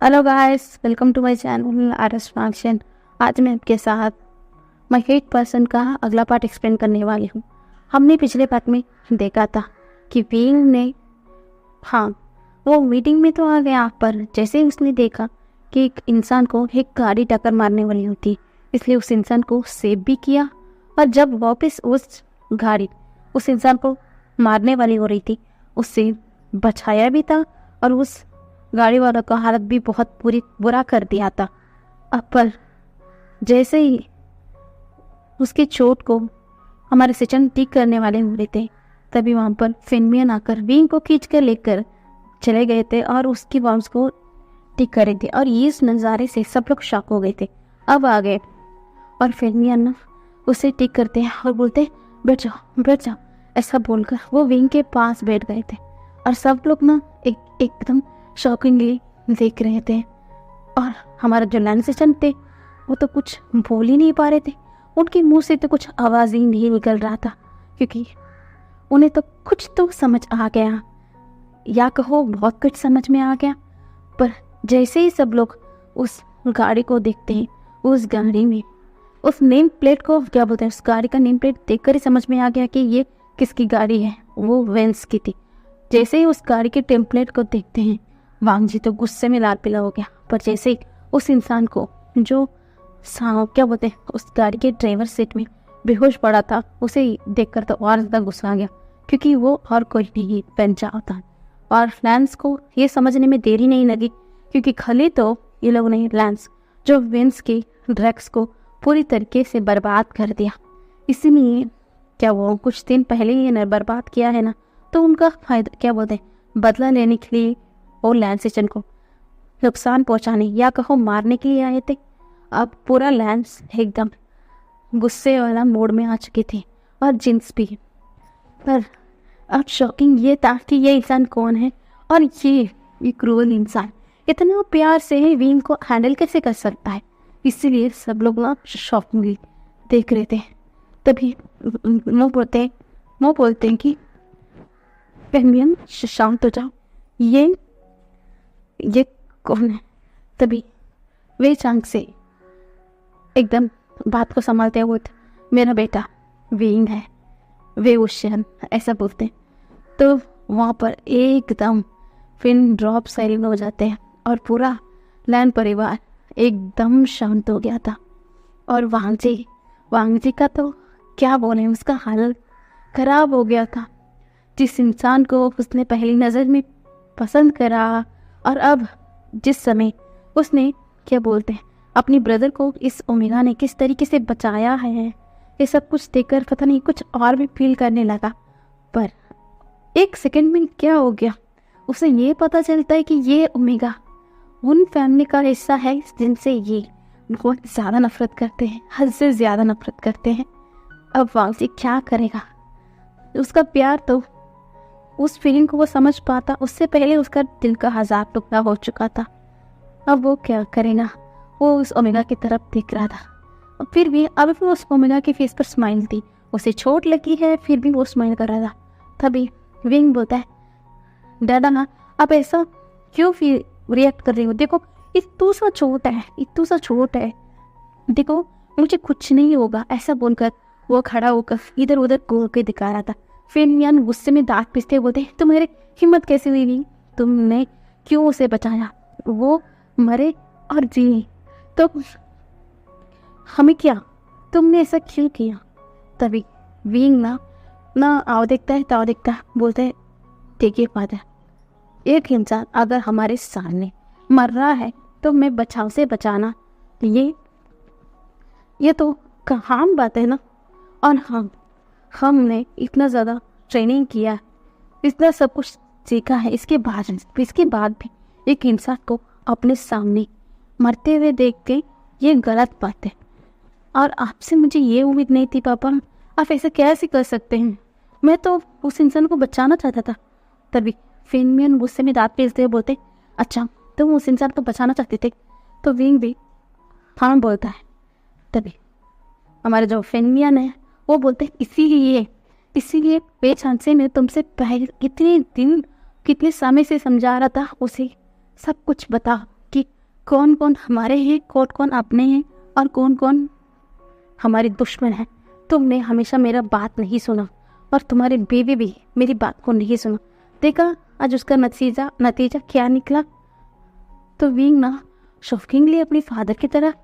Hello guys, welcome to my channel RS function. आज मैं आपके साथ माय हेट पर्सन का अगला पार्ट एक्सप्लेन करने वाली हूँ। हमने पिछले पार्ट में देखा था कि विंग ने वो मीटिंग में तो आ गया, पर जैसे ही उसने देखा कि एक इंसान को एक गाड़ी टक्कर मारने वाली होती, इसलिए उस इंसान को सेव भी किया। और जब वापस उस गाड़ी उस इंसान को मारने वाली हो रही थी, उससे बचाया भी था और उस गाड़ी वालों का हालत भी बहुत बुरा कर दिया था। अब पर जैसे ही उसकी चोट को हमारे सचिन ठीक करने वाले हो रहे थे, तभी वहाँ पर फिनमियन आकर विंग को खींच कर लेकर चले गए थे और उसकी वॉर्म्स को ठीक कर रहे थे। और इस नज़ारे से सब लोग शॉक हो गए थे। अब आ गए और फिनमियन उसे ठीक करते हैं और बोलते बैठ जाओ, ऐसा बोलकर वो विंग के पास बैठ गए थे। और सब लोग ना एकदम शॉकिंगली देख रहे थे। और हमारा जो लैंसेशन थे वो तो कुछ बोल ही नहीं पा रहे थे। उनके मुंह से तो कुछ आवाज़ ही नहीं निकल रहा था, क्योंकि उन्हें तो कुछ तो समझ आ गया, या कहो बहुत कुछ समझ में आ गया। पर जैसे ही सब लोग उस गाड़ी को देखते हैं, उस गाड़ी में उस नेम प्लेट को क्या बोलते हैं, उस गाड़ी का नेम प्लेट देखकर ही समझ में आ गया कि ये किसकी गाड़ी है। वो वेंस की थी। जैसे ही उस गाड़ी के टेम्पलेट को देखते हैं, वांग जी तो गुस्से में लाल पीला हो गया। पर जैसे ही उस इंसान को जो क्या बोलते हैं उस गाड़ी के ड्राइवर सीट में बेहोश पड़ा था, उसे देखकर तो और ज़्यादा गुस्सा आ गया, क्योंकि वो और कोई नहीं बन जाता। और लैंस को ये समझने में देरी नहीं लगी, क्योंकि खाली तो ये लोग नहीं, लैंस जो विंस की ड्रग्स को पूरी तरीके से बर्बाद कर दिया। इसीलिए क्या वो कुछ दिन पहले ही ने बर्बाद किया है ना, तो उनका फायदा क्या बोलते हैं बदला लेने के लिए वो लैंसेशन को नुकसान पहुंचाने या कहो मारने के लिए आए थे। अब पूरा लैंस एकदम गुस्से वाला मोड में आ चुके थे, और जिन्स भी। पर अब शॉकिंग ये था कि ये इंसान कौन है, और ये क्रूअल इंसान इतना प्यार से विंग को हैंडल कैसे कर सकता है। इसीलिए सब लोग ना शॉकिंगली देख रहे थे। तभी वो बोलते हैं कि फिनमियन शांत हो जाओ, ये कौन है। तभी वे चांग से एकदम बात को संभालते हुए, मेरा बेटा विंग है, वे उशन ऐसा बोलते हैं। तो वहाँ पर एकदम फिन ड्रॉप साइलेंट हो जाते हैं और पूरा लैन परिवार एकदम शांत हो गया था। और वांग जी का तो क्या बोले, उसका हालत खराब हो गया था। जिस इंसान को उसने पहली नज़र में पसंद करा, और अब जिस समय उसने क्या बोलते हैं अपनी ब्रदर को इस ओमेगा ने किस तरीके से बचाया है, ये सब कुछ देखकर पता नहीं कुछ और भी फील करने लगा। पर एक सेकंड में क्या हो गया, उसे ये पता चलता है कि ये ओमेगा उन फैमिली का हिस्सा है जिनसे ये बहुत ज़्यादा नफरत करते हैं, हद से ज़्यादा नफरत करते हैं। अब वांग जी क्या करेगा, उसका प्यार तो उस फीलिंग को वो समझ पाता, उससे पहले उसका दिल का 1000 टुकड़ा हो चुका था। अब वो क्या करेगा, वो उस ओमेगा की तरफ देख रहा था। और फिर भी अब भी उस ओमेगा के फेस पर स्माइल थी। उसे चोट लगी है, फिर भी वो स्माइल कर रहा था। तभी विंग बोलता है, दादा आप ऐसा क्यों रिएक्ट कर रही हो, देखो इतू सा चोट है, देखो मुझे कुछ नहीं होगा। ऐसा बोलकर वो खड़ा होकर इधर उधर घूर के दिखा रहा था। फिनमियन गुस्से में दांत पिसते बोलते, तुम्हारी हिम्मत कैसे हुई, तुमने क्यों उसे बचाया, वो मरे और जिए तो हमें क्या, तुमने ऐसा क्यों किया। तभी विंग ना आओ देखता है बोलता है, देखिए फादर, एक इंसान अगर हमारे सामने मर रहा है तो मैं बचाव से बचाना, ये तो काम बात है ना। और हमने इतना ज़्यादा ट्रेनिंग किया, इतना सब कुछ सीखा है, इसके बाद भी एक इंसान को अपने सामने मरते हुए देख के ये गलत बात है। और आपसे मुझे ये उम्मीद नहीं थी पापा, आप ऐसे कैसे कर सकते हैं, मैं तो उस इंसान को बचाना चाहता था। तभी फिनमियन गुस्से में दांत पीसते हुए बोलते, अच्छा तुम उस इंसान को बचाना चाहते थे। तो विंग भी हाँ बोलता है। तभी हमारे जो फिनमियन है वो बोलते, इसीलिए बेचांस से मैं तुमसे पहले कितने समय से समझा रहा था उसे सब कुछ बता कि कौन कौन हमारे हैं, कौन कौन अपने हैं और कौन कौन हमारे दुश्मन हैं। तुमने हमेशा मेरा बात नहीं सुना और तुम्हारे बेबी भी मेरी बात को नहीं सुना। देखा आज उसका नतीजा क्या निकला। तो विंग ना शॉकिंगली अपनी फादर की तरफ,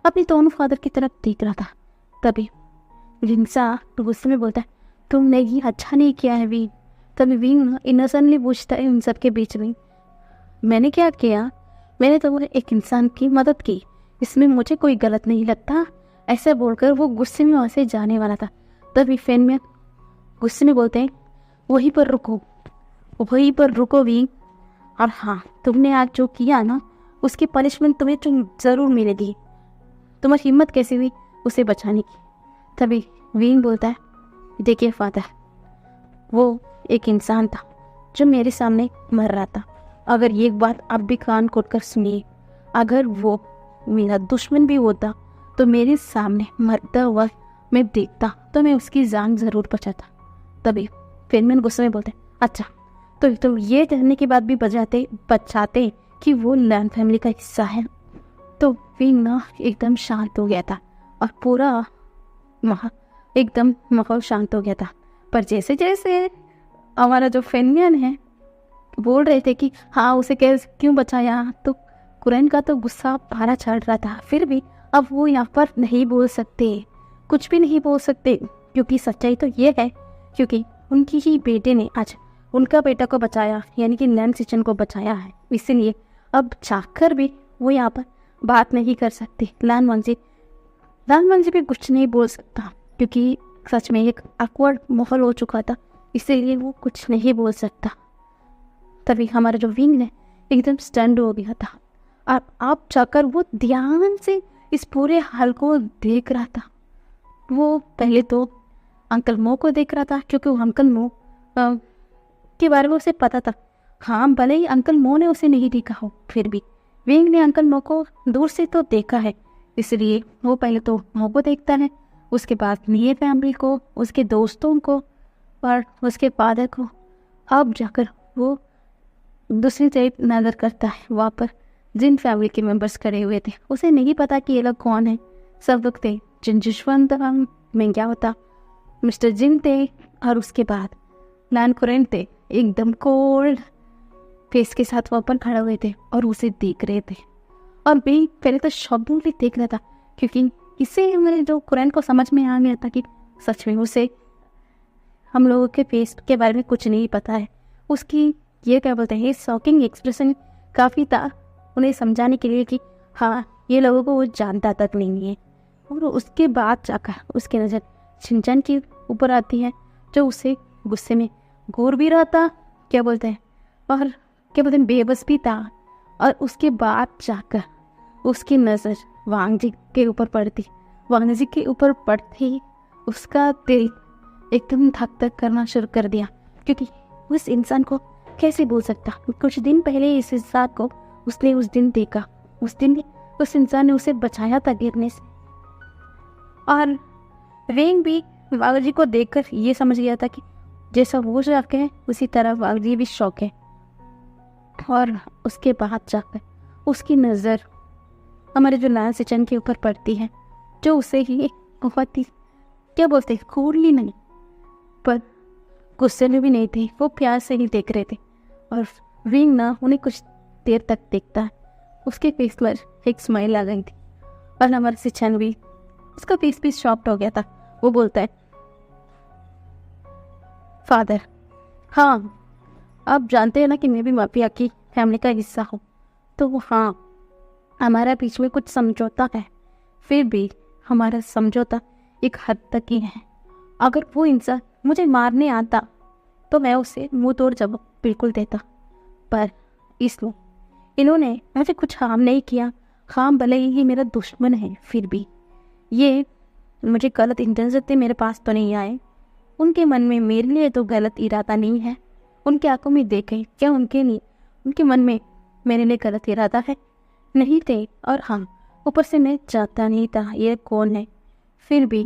अपनी दोनों फादर की तरफ देख रहा था। तभी रिंगसा गुस्से में बोलता है, तुमने ये अच्छा नहीं किया है विंग। तभी विंग ना इनोसेंटली पूछता है उन सब के बीच में, मैंने क्या किया? मैंने तो एक इंसान की मदद की, इसमें मुझे कोई गलत नहीं लगता। ऐसा बोलकर वो गुस्से में वहाँ से जाने वाला था। तभी फेनमैन गुस्से में बोलते हैं, वहीं पर रुको विंग। और हाँ, तुमने आज जो किया ना, उसकी पनिशमेंट तुम्हें ज़रूर मिलेगी। तुम्हारी हिम्मत कैसी हुई उसे बचाने की। तभी विंग बोलता है, देखिए फादर, वो एक इंसान था जो मेरे सामने मर रहा था। अगर एक बात आप भी कान खोल कर सुनिए, अगर वो मेरा दुश्मन भी होता तो मेरे सामने मरता हुआ मैं देखता तो मैं उसकी जान ज़रूर बचाता। तभी फेनमैन गुस्से में बोलते, अच्छा तो तुम ये कहने के बाद भी बचाते कि वो लैन फैमिली का हिस्सा है। तो विंग ना एकदम शांत हो गया था और पूरा एकदम माहौल शांत हो गया था। पर जैसे जैसे हमारा जो फेनमैन है बोल रहे थे कि हाँ उसे क्यों बचाया, तो कुरैन का तो गुस्सा पारा चढ़ रहा था। फिर भी अब वो यहाँ पर नहीं बोल सकते, कुछ भी नहीं बोल सकते, क्योंकि सच्चाई तो ये है, क्योंकि उनकी ही बेटे ने आज उनका बेटा को बचाया, यानी कि लैन सिचन को बचाया है। इसीलिए अब चाहकर भी वो यहाँ पर बात नहीं कर सकती। लान वंजी भी कुछ नहीं बोल सकता, क्योंकि सच में एक awkward माहौल हो चुका था, इसीलिए वो कुछ नहीं बोल सकता। तभी हमारा जो विंग है एकदम स्टंड हो गया था और आप जाकर वो ध्यान से इस पूरे हाल को देख रहा था। वो पहले तो अंकल मो को देख रहा था, क्योंकि वो अंकल मो के बारे में उसे पता था। हाँ, भले ही अंकल मो ने उसे नहीं देखा हो, फिर भी विंग ने अंकल मो को दूर से तो देखा है, इसलिए वो पहले तो मो को देखता है, उसके बाद निये फैमिली को, उसके दोस्तों को और उसके फादर को। अब जाकर वो दूसरी तरफ नज़र करता है, वहाँ पर जिन फैमिली के मेंबर्स खड़े हुए थे। उसे नहीं पता कि ये लोग कौन है। सब लोग थे, जिनजुशवंत मेंग्या होता, मिस्टर जिन थे, और उसके बाद लैन कुरैन थे, एकदम कोल्ड फेस के साथ वहाँ पर खड़े हुए थे और उसे देख रहे थे। और भी पहले तो शॉकिंगली देख रहा था, क्योंकि इससे मेरे जो कुरैन को समझ में आ गया था कि सच में उसे हम लोगों के फेस के बारे में कुछ नहीं पता है। उसकी ये क्या बोलते हैं, शॉकिंग एक्सप्रेशन काफ़ी था उन्हें समझाने के लिए कि हाँ, ये लोगों को वो जानता तक नहीं है। और उसके बाद जाकर उसकी नज़र शिनचैन के ऊपर आती है, जो उसे गुस्से में घूर भी रहा था, क्या बोलते हैं, और क्या बोलते हैं, बेबस भी था। और उसके बाद जाकर उसकी नज़र वांग जी के ऊपर पड़ती। वांग जी के ऊपर पड़ती उसका दिल एकदम धक धक करना शुरू कर दिया, क्योंकि उस इंसान को कैसे भूल सकता। कुछ दिन पहले इस इंसान को उसने उस दिन देखा, उस दिन उस इंसान ने उसे बचाया था गिरने से। और वेंग भी वांग जी को देखकर ये समझ गया था कि जैसा वो शौक है उसी तरह वांग जी भी शौक है। और उसके बाद जाकर उसकी नज़र हमारे जो लैन सिचन के ऊपर पड़ती है, जो उसे ही बहुत ही क्या बोलते हैं, कूलली नहीं पर गुस्से में भी नहीं थे, वो प्यार से ही देख रहे थे। और विंग ना उन्हें कुछ देर तक देखता है, उसके फेस पर एक स्माइल आ गई थी। और हमारा सिचन भी, उसका फेस भी शॉक्ड हो गया था। वो बोलता है, फादर, हाँ आप जानते हैं ना कि मैं भी माफिया की फैमिली का हिस्सा हूँ, तो हाँ हमारा बीच में कुछ समझौता है, फिर भी हमारा समझौता एक हद तक ही है। अगर वो इंसान मुझे मारने आता तो मैं उसे मुंह तोड़ जवाब बिल्कुल देता, पर इसलिए इन्होंने मुझे कुछ हार्म नहीं किया। हाँ, भले ही मेरा दुश्मन है, फिर भी ये मुझे गलत इंटेंशन से मेरे पास तो नहीं आए। उनके मन में मेरे लिए तो गलत इरादा नहीं है। उनकी आंखों में देखे क्या उनके मन में मेरे लिए गलत इरादा है? नहीं थे। और हाँ, ऊपर से मैं जानता नहीं था ये कौन है, फिर भी,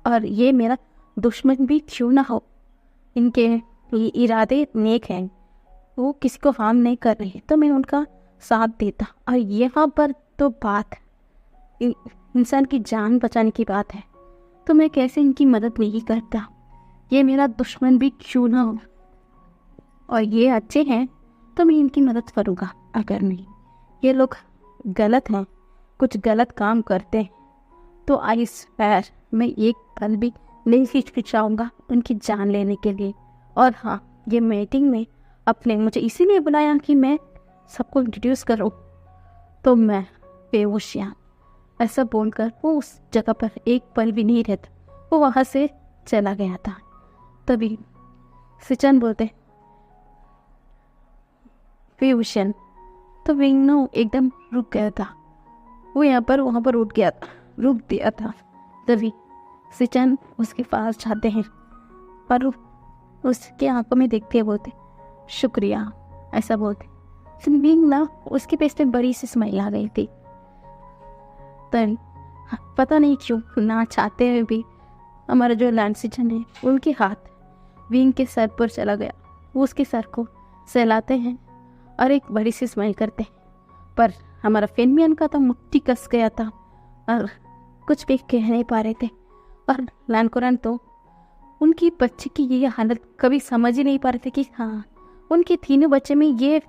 और ये मेरा दुश्मन भी क्यों ना हो, इनके ये इरादे नेक हैं, वो किसी को हार्म नहीं कर रहे, तो मैं उनका साथ देता। और यहाँ पर तो बात इंसान की जान बचाने की बात है, तो मैं कैसे इनकी मदद नहीं करता? ये मेरा दुश्मन भी क्यों ना हो, और ये अच्छे हैं तो मैं इनकी मदद करूँगा। अगर नहीं, ये लोग गलत हैं, कुछ गलत काम करते हैं, तो आई स्वेयर मैं एक पल भी नहीं हिचकिचाऊंगा उनकी जान लेने के लिए। और हाँ, ये मीटिंग में अपने मुझे इसीलिए बुलाया कि मैं सबको इंट्रोड्यूस करूँ, तो मैं बेहोशियाँ ऐसा बोलकर वो उस जगह पर एक पल भी नहीं रहता, वो वहाँ से चला गया था। तभी सिचन बोलते बेहोशियन, तो विंगनो एकदम रुक गया था। वो वहाँ पर रुक दिया था। तभी सिचन उसके पास जाते हैं पर उसके आंखों में देखते हैं, बोलते शुक्रिया ऐसा बोलते। विंग ना उसके फेस पे बड़ी सी स्माइल आ गई थी। तभी पता नहीं क्यों ना चाहते हुए भी हमारा जो लैंड सिचन है उनके हाथ विंग के सर पर चला गया। वो उसके सर को सहलाते हैं और एक बड़ी सी स्माइल करते हैं, पर हमारा फेनमियन का तो मुट्ठी कस गया था और कुछ भी कह नहीं पा रहे थे। और लैंडकोरन तो उनकी बच्चे की ये हालत कभी समझ ही नहीं पा रहे थे कि हाँ, उनके तीनों बच्चे में ये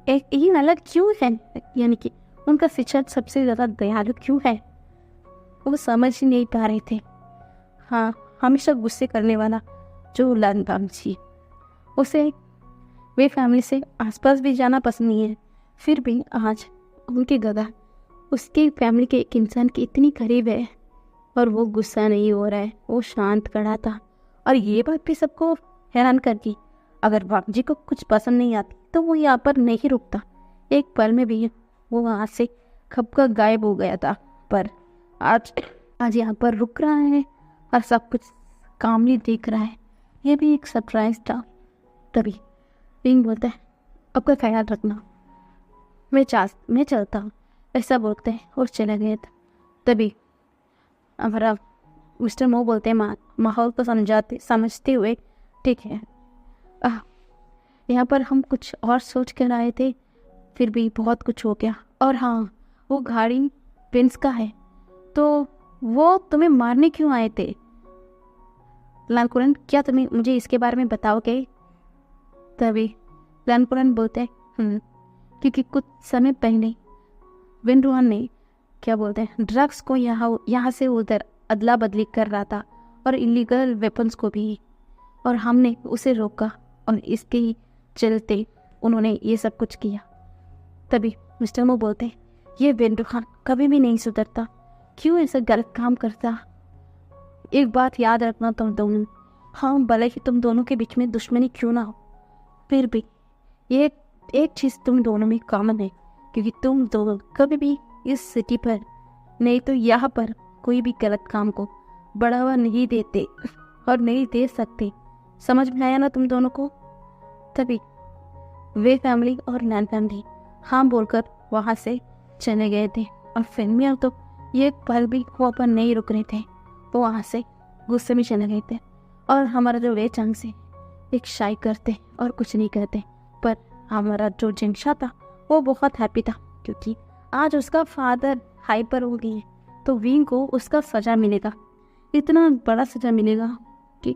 अलग क्यों है, यानी कि उनका शिक्षा सबसे ज़्यादा दयालु क्यों है, वो समझ ही नहीं पा रहे थे। हाँ, हमेशा गुस्से करने वाला जो लैंडबाम जी, उसे वे फैमिली से आसपास भी जाना पसंद नहीं है, फिर भी आज उनके गधा उसके फैमिली के एक इंसान के इतनी करीब है और वो गुस्सा नहीं हो रहा है, वो शांत खड़ा था। और ये बात भी सबको हैरान कर दी, अगर बाप जी को कुछ पसंद नहीं आती तो वो यहाँ पर नहीं रुकता। एक पल में भी वो वहाँ से खप कर गायब हो गया था, पर आज यहाँ पर रुक रहा है और सब कुछ कामली देख रहा है। ये भी एक सरप्राइज था। तभी विंग बोलता है आपका ख्याल रखना, मैं चलता हूँ ऐसा बोलते हैं और चले गए थे। तभी हमारा मिस्टर मो बोलते हैं माहौल को समझते हुए ठीक है, यहाँ पर हम कुछ और सोच कर आए थे, फिर भी बहुत कुछ हो गया। और हाँ, वो गाड़ी प्रिंस का है, तो वो तुम्हें मारने क्यों आए थे लैंडकोरन, क्या तुम्हें मुझे इसके बारे में बताओगे? तभी लैंडकोरन बोलते हैं क्योंकि कुछ समय पहले विंडरुआन ने क्या बोलते हैं ड्रग्स को यहाँ से उधर अदला बदली कर रहा था और इलीगल वेपन्स को भी, और हमने उसे रोका और इसके ही चलते उन्होंने ये सब कुछ किया। तभी मिस्टर मो बोलते हैं ये विंडरुआन कभी भी नहीं सुधरता, क्यों ऐसा गलत काम करता? एक बात याद रखना तुम दोनों, हाँ भले ही तुम दोनों के बीच में दुश्मनी क्यों ना हो, फिर भी ये एक चीज़ तुम दोनों में कॉमन है, क्योंकि तुम दोनों कभी भी इस सिटी पर नहीं तो यहाँ पर कोई भी गलत काम को बढ़ावा नहीं देते और नहीं दे सकते। समझ में आया ना तुम दोनों को? तभी वे फैमिली और लैंड फैमिली हाँ बोलकर वहाँ से चले गए थे। और फिल्मिया तो ये पल भी वहाँ पर नहीं रुक रहे थे, वो वहाँ से गुस्से में चले गए थे। और हमारा जो वे चंग से एक शाई करते और कुछ नहीं कहते, पर हमारा जो जिंगशा था वो बहुत हैप्पी था, क्योंकि आज उसका फादर हाइपर हो गई है, तो विंग को उसका सज़ा मिलेगा, इतना बड़ा सज़ा मिलेगा कि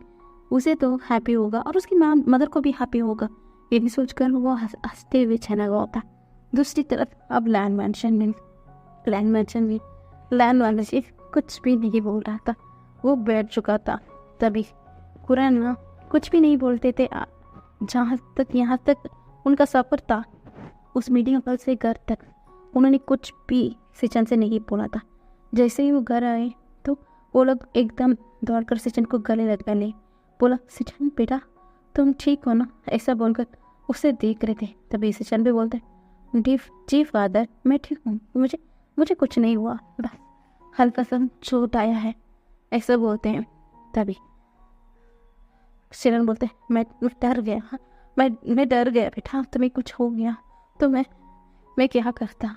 उसे तो हैप्पी होगा और उसकी मदर को भी हैप्पी होगा। ये भी सोचकर वो हंसते हुए चला गया था। दूसरी तरफ अब लैंड मैंशन में लैंड मैनेजर कुछ भी नहीं बोल रहा था, वो बैठ चुका था। तभी कुरान कुछ भी नहीं बोलते थे। यहाँ तक उनका सफ़र था, उस मीटिंग हॉल से घर तक उन्होंने कुछ भी सिचन से नहीं बोला था। जैसे ही वो घर आए तो वो लोग एकदम दौड़कर सिचन को गले लगा ले, बोला सिचन बेटा तुम ठीक हो ना, ऐसा बोलकर उसे देख रहे थे। तभी सिचन भी बोलते जी फादर मैं ठीक हूँ, मुझे कुछ नहीं हुआ, बस हल्का सा चोट आया है, ऐसा बोलते हैं। तभी सिचन बोलते मैं डर गया, मैं डर गया बेटा, तुम्हें कुछ हो गया तो मैं क्या करता,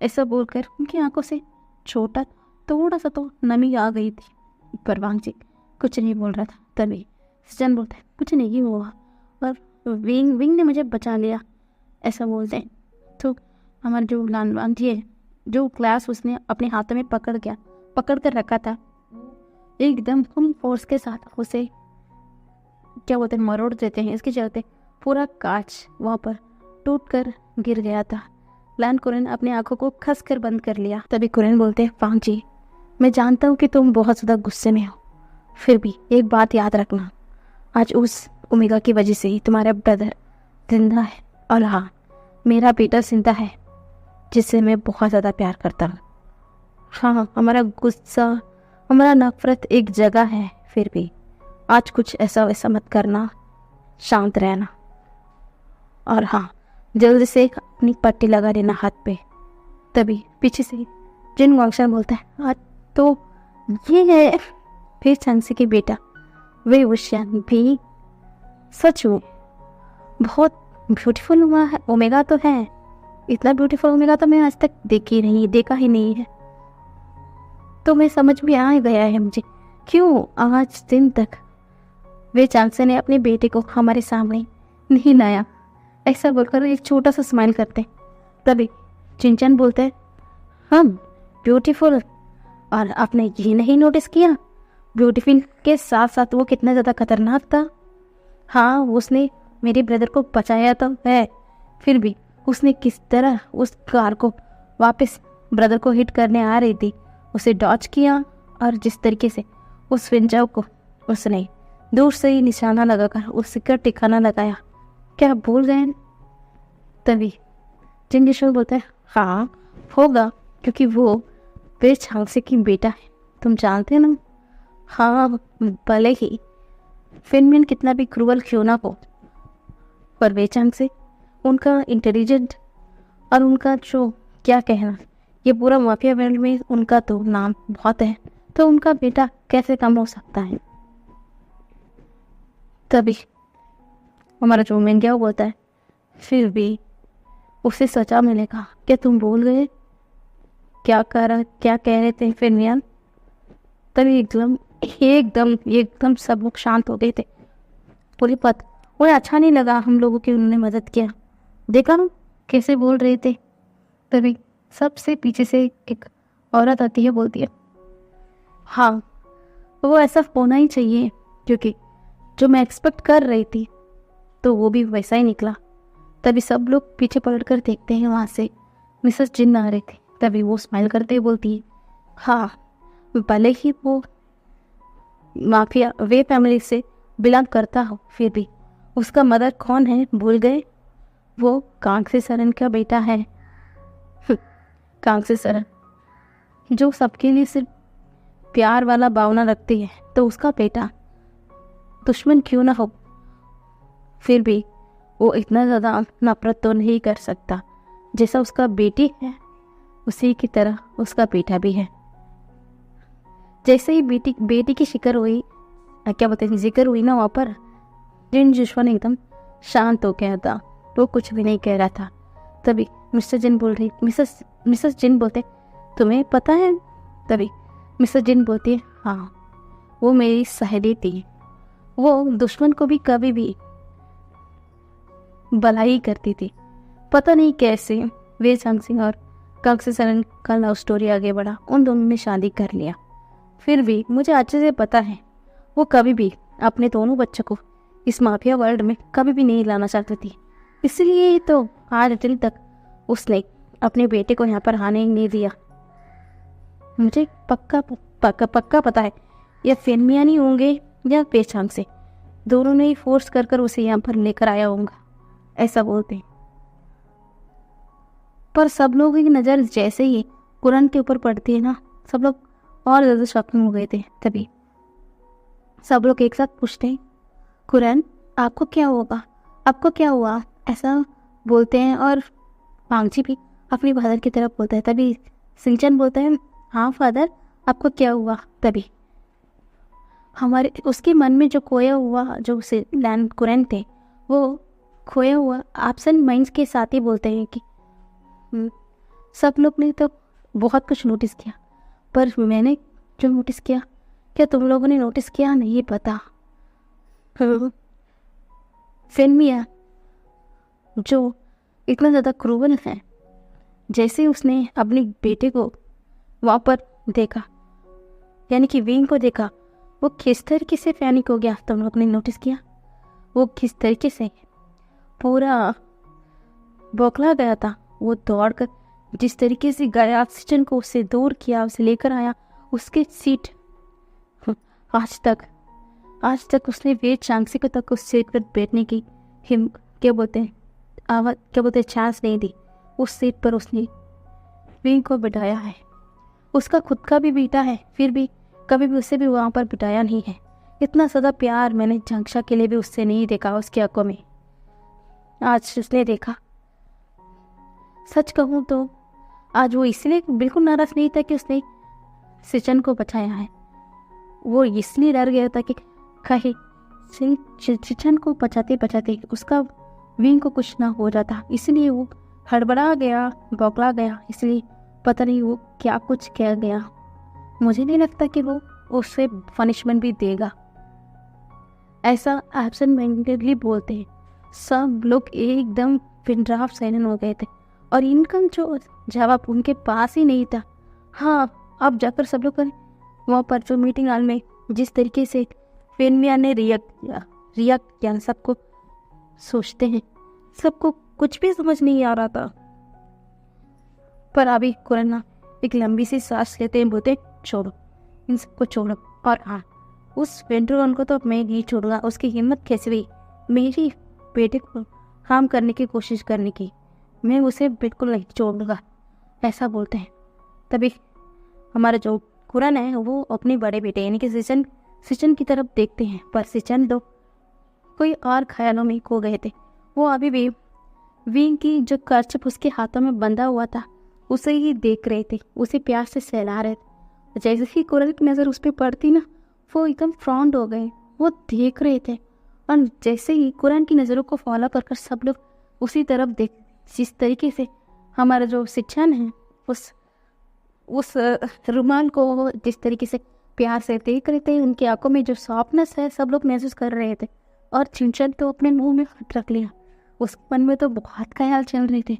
ऐसा बोलकर उनकी आंखों से छोटा थोड़ा सा तो नमी आ गई थी, पर वांग जी कुछ नहीं बोल रहा था। तभी सिचन बोलते हैं कुछ नहीं हुआ और विंग ने मुझे बचा लिया, ऐसा बोलते हैं। तो हमारा जो लानवांती है, जो ग्लास उसने अपने हाथों में पकड़ कर रखा था, एकदम फुल फोर्स के साथ उसे क्या बोलते हैं, मरोड़ देते हैं। इसके चलते पूरा कांच वहाँ पर टूट कर गिर गया था। लैन कुरैन अपनी आंखों को खस कर बंद कर लिया। तभी कुरैन बोलते हैं, फांग जी, मैं जानता हूँ कि तुम बहुत ज़्यादा गुस्से में हो, फिर भी एक बात याद रखना, आज उस ओमेगा की वजह से ही तुम्हारा ब्रदर जिंदा है, और हाँ, मेरा बेटा जिंदा है जिससे मैं बहुत ज़्यादा प्यार करता हूँ। हाँ, हमारा गुस्सा, हमारा नफरत एक जगह है, फिर भी आज कुछ ऐसा वैसा मत करना, शांत रहना, और हाँ, जल्दी से अपनी पट्टी लगा देना हाथ पे। तभी पीछे से जिन वांगशान बोलता है, आज तो ये है फिर चांगसी की बेटा वे वुशियान भी। सच में बहुत ब्यूटीफुल हुआ है, ओमेगा तो है, इतना ब्यूटीफुल ओमेगा तो मैं आज तक देखा ही नहीं है। तो मैं समझ में आ गया है मुझे क्यों आज दिन तक वे चांगसे ने अपने बेटे को हमारे सामने नहीं लाया। ऐसा बोलकर एक छोटा सा स्माइल करते। तभी चिंचन बोलते हैं, हम ब्यूटीफुल, और आपने ये नहीं नोटिस किया ब्यूटीफुल के साथ साथ वो कितना ज़्यादा खतरनाक था। हाँ, उसने मेरे ब्रदर को बचाया तो है, फिर भी उसने किस तरह उस कार को वापस ब्रदर को हिट करने आ रही थी उसे डॉच किया, और जिस तरीके से उस फिंचाओ को उसने दूर से ही निशाना लगाकर उससे कर ठिकाना लगाया, क्या भूल गए? तभी जिंगिशोर बोलता है, हाँ होगा, क्योंकि वो वे चांगसे की बेटा है, तुम जानते ना। हाँ, भले ही फिनमिन कितना भी क्रूअल क्यों ना हो, पर वे चांगसे उनका इंटेलिजेंट और उनका जो क्या कहना, ये पूरा माफिया वर्ल्ड में उनका तो नाम बहुत है, तो उनका बेटा कैसे कम हो सकता है। तभी हमारा जो मेन क्या बोलता है, फिर भी उसे सजा मिलेगा। क्या तुम भूल गए क्या कह रहे थे फिनमियन? तभी एकदम सब लोग शांत हो गए थे। बोली, पत उन्हें अच्छा नहीं लगा हम लोगों की उन्होंने मदद किया, देखा हम कैसे बोल रहे थे। तभी सबसे पीछे से एक औरत आती है, बोलती है, हाँ वो ऐसा होना ही चाहिए, क्योंकि जो मैं एक्सपेक्ट कर रही थी तो वो भी वैसा ही निकला। तभी सब लोग पीछे पलट कर देखते हैं, वहाँ से मिसेस जिन आ रही थी। तभी वो स्माइल करते हुए बोलती है, हाँ भले ही वो माफिया वे फैमिली से बिलोंग करता हो, फिर भी उसका मदर कौन है भूल गए? वो कांगसे सरन का बेटा है। कांगसे सरन जो सबके लिए सिर्फ प्यार वाला भावना रखती है, तो उसका बेटा दुश्मन क्यों ना हो, फिर भी वो इतना ज़्यादा नफरत तो नहीं कर सकता। जैसा उसका बेटी है उसी की तरह उसका बेटा भी है। जैसे ही बेटी की जिक्र हुई ना वहाँ पर, जिन जुश्वन एकदम शांत हो गया था, वो कुछ भी नहीं कह रहा था। तभी मिसेस जिन बोलते, तुम्हें पता है? तभी मिसेस जिन बोलती है, हाँ वो मेरी सहेली थी, वो दुश्मन को भी कभी भी भलाई करती थी। पता नहीं कैसे वे चांगसिंग और कांगसे सरन का लव स्टोरी आगे बढ़ा, उन दोनों ने शादी कर लिया। फिर भी मुझे अच्छे से पता है वो कभी भी अपने दोनों बच्चों को इस माफिया वर्ल्ड में कभी भी नहीं लाना चाहती थी, इसलिए तो आज दिन तक उसने अपने बेटे को यहाँ पर आने ही नहीं दिया। मुझे पक्का पता है या फिनमिया नहीं होंगे या पेचांग से, दोनों ने ही फोर्स कर उसे यहाँ पर लेकर आया होगा, ऐसा बोलते हैं। पर सब लोगों की नज़र जैसे ही कुरान के ऊपर पड़ती है ना, सब लोग और ज़्यादा शॉकिंग हो गए थे। तभी सब लोग एक साथ पूछते हैं, कुरान आपको क्या होगा, आपको क्या हुआ, ऐसा बोलते हैं। और पांगची भी अपनी फादर की तरफ बोलता है। तभी सिंचन बोलता है, हाँ फादर आपको क्या हुआ। तभी उसके मन में जो खोया हुआ जो लैंड कुरान थे, वो खोया हुआ एब्सेंट माइंड्स के साथ ही बोलते हैं कि सब लोग ने तो बहुत कुछ नोटिस किया, पर मैंने जो नोटिस किया, क्या तुम लोगों ने नोटिस किया? नहीं पता। फिनमिया जो इतना ज़्यादा क्रूवल है, जैसे उसने अपने बेटे को वहाँ पर देखा, यानी कि विंग को देखा, वो किस तरीके से पैनिक हो गया। तुम लोग ने नोटिस किया वो किस तरीके से पूरा बौखला गया था। वो दौड़कर जिस तरीके से गया, ऑक्सीजन को उससे दूर किया, उसे लेकर आया उसके सीट। आज तक उसने वे चांसी को तक उस सीट पर बैठने की क्या बोलते हैं चांस नहीं दी। उस सीट पर उसने विंग को बिठाया है। उसका खुद का भी बेटा है, फिर भी कभी भी उसे भी वहाँ पर बिठाया नहीं है। इतना ज़्यादा प्यार मैंने झांक्शा के लिए भी उससे नहीं देखा उसकी आंखों में। आज उसने देखा। सच कहूँ तो आज वो इसलिए बिल्कुल नाराज़ नहीं था कि उसने सिचन को बचाया है। वो इसलिए डर गया था कि कहीं सिचन को बचाते उसका विंग को कुछ ना हो जाता, इसलिए वो हड़बड़ा गया, बौखला गया। इसलिए पता नहीं वो क्या कुछ कह गया। मुझे नहीं लगता कि वो उससे पनिशमेंट भी देगा। ऐसा एब्सेंट माइंडेडली बोलते हैं। सब लोग एकदम पिंजराव साइलेंट हो गए थे और इनका जो जवाब उनके पास ही नहीं था। हाँ, अब जाकर सब लोग वहाँ पर जो मीटिंग हॉल में जिस तरीके से फेनमिया ने रिएक्ट किया, सबको सोचते हैं, सबको कुछ भी समझ नहीं आ रहा था। पर अभी कुरन्ना एक लंबी सी सांस लेते हैं, बोलते छोड़ो, इन सबको छोड़ो। और हाँ, उस वेंट्रोन को तो मैं नहीं छोड़ूंगा। उसकी हिम्मत कैसे हुई मेरी बेटे को हार्म करने की कोशिश करने की, मैं उसे बिल्कुल नहीं छोड़ूंगा, ऐसा बोलते हैं। तभी हमारा जो कुरन है वो अपने बड़े बेटे यानी कि सिचन की तरफ देखते हैं, पर सिचन तो कोई और ख्यालों में खो गए थे। वो अभी भी विंग की जो कर्चिप उसके हाथों में बंधा हुआ था उसे ही देख रहे थे, उसे प्यार से सहला रहे थे। जैसे ही कुरन की नज़र उस पर पड़ती ना, वो एकदम फ्रॉन्ट हो गए, वो देख रहे थे। और जैसे ही कुरन की नज़रों को फॉलो कर सब लोग उसी तरफ देख, जिस तरीके से हमारा जो सिचन है उस रुमाल को जिस तरीके से प्यार से देख रहे थे, उनकी आंखों में जो सॉफ्टनेस है सब लोग महसूस कर रहे थे। और चिंचन तो अपने मुंह में हाथ रख लिया। उस मन में तो बहुत ख्याल चल रहे थे,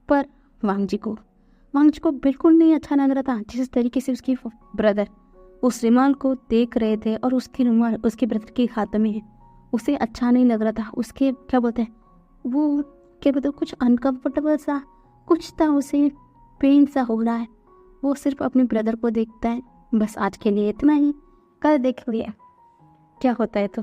पर वांग जी को बिल्कुल नहीं अच्छा लग रहा था जिस तरीके से उसकी ब्रदर उस रुमाल को देख रहे थे और उसकी रुमाल उसके ब्रदर के हाथ में है। उसे अच्छा नहीं लग रहा था। उसके क्या बोलते हैं वो क्या बोलते कुछ अनकम्फर्टेबल सा कुछ था, उसे पेन सा हो रहा है। वो सिर्फ अपने ब्रदर को देखता है। बस आज के लिए इतना ही, कल देख लिया क्या होता है। तो